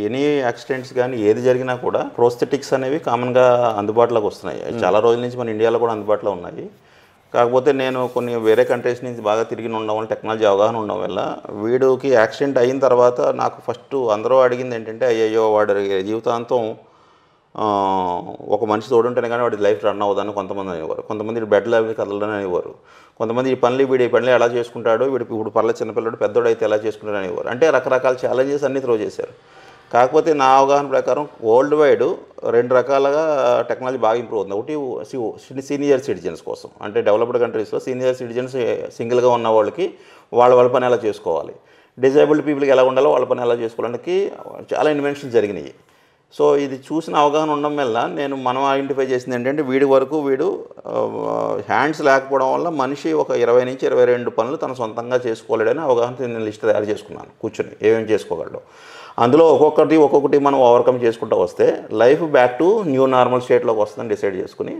Any accidents కానీ ఏది జరిగినా కూడా ప్రోస్థెటిక్స్ అనేవి కామన్గా అందుబాటులోకి వస్తున్నాయి. చాలా రోజుల నుంచి మన ఇండియాలో కూడా అందుబాటులో ఉన్నాయి. కాకపోతే నేను కొన్ని వేరే కంట్రీస్ నుంచి బాగా తిరిగి ఉండడం వల్ల, టెక్నాలజీ అవగాహన ఉండడం వల్ల, వీడికి యాక్సిడెంట్ అయిన తర్వాత నాకు ఫస్ట్ అందరూ అడిగింది ఏంటంటే, అయ్యయ్యో వాడి జీవితాంతం ఒక మనిషి తోడుంటేనే కానీ వాడి లైఫ్ రన్ అవ్వదని కొంతమంది అనేవారు. కొంతమంది బెడ్లో కదలడని అనేవారు. కొంతమంది ఈ పనులు ఎలా చేసుకుంటాడో, ఇప్పుడు పర్లేదు చిన్నపిల్లడు పెద్దోడు అయితే ఎలా చేసుకుంటాడు అనేవారు. అంటే రకరకాల ఛాలెంజెస్ అన్నీ త్రో చేశారు. కాకపోతే నా అవగాహన ప్రకారం వరల్డ్ వైడ్ 2 రకాలుగా టెక్నాలజీ బాగా ఇంప్రూవ్ అవుతుంది. ఒకటి సీనియర్ సిటిజన్స్ కోసం, అంటే డెవలప్డ్ కంట్రీస్లో సీనియర్ సిటిజన్స్ సింగిల్గా ఉన్న వాళ్ళకి వాళ్ళ పని ఎలా చేసుకోవాలి, డిజేబుల్డ్ పీపుల్కి ఎలా ఉండాలో వాళ్ళ పని ఎలా చేసుకోవడానికి చాలా ఇన్వెన్షన్స్ జరిగినాయి. సో ఇది చూసిన అవగాహన ఉండడం వల్ల మనం ఐడెంటిఫై చేసింది ఏంటంటే, వీడి హ్యాండ్స్ లేకపోవడం వల్ల మనిషి ఒక 20 నుంచి 22 పనులు తన సొంతంగా చేసుకోలేడని అవగాహన నేను లిస్ట్ తయారు చేసుకున్నాను కూర్చొని ఏమేమి చేసుకోగలడు. అందులో ఒక్కొక్కటి మనం ఓవర్కమ్ చేసుకుంటూ వస్తే life back to new normal స్టేట్లోకి వస్తుందని డిసైడ్ చేసుకుని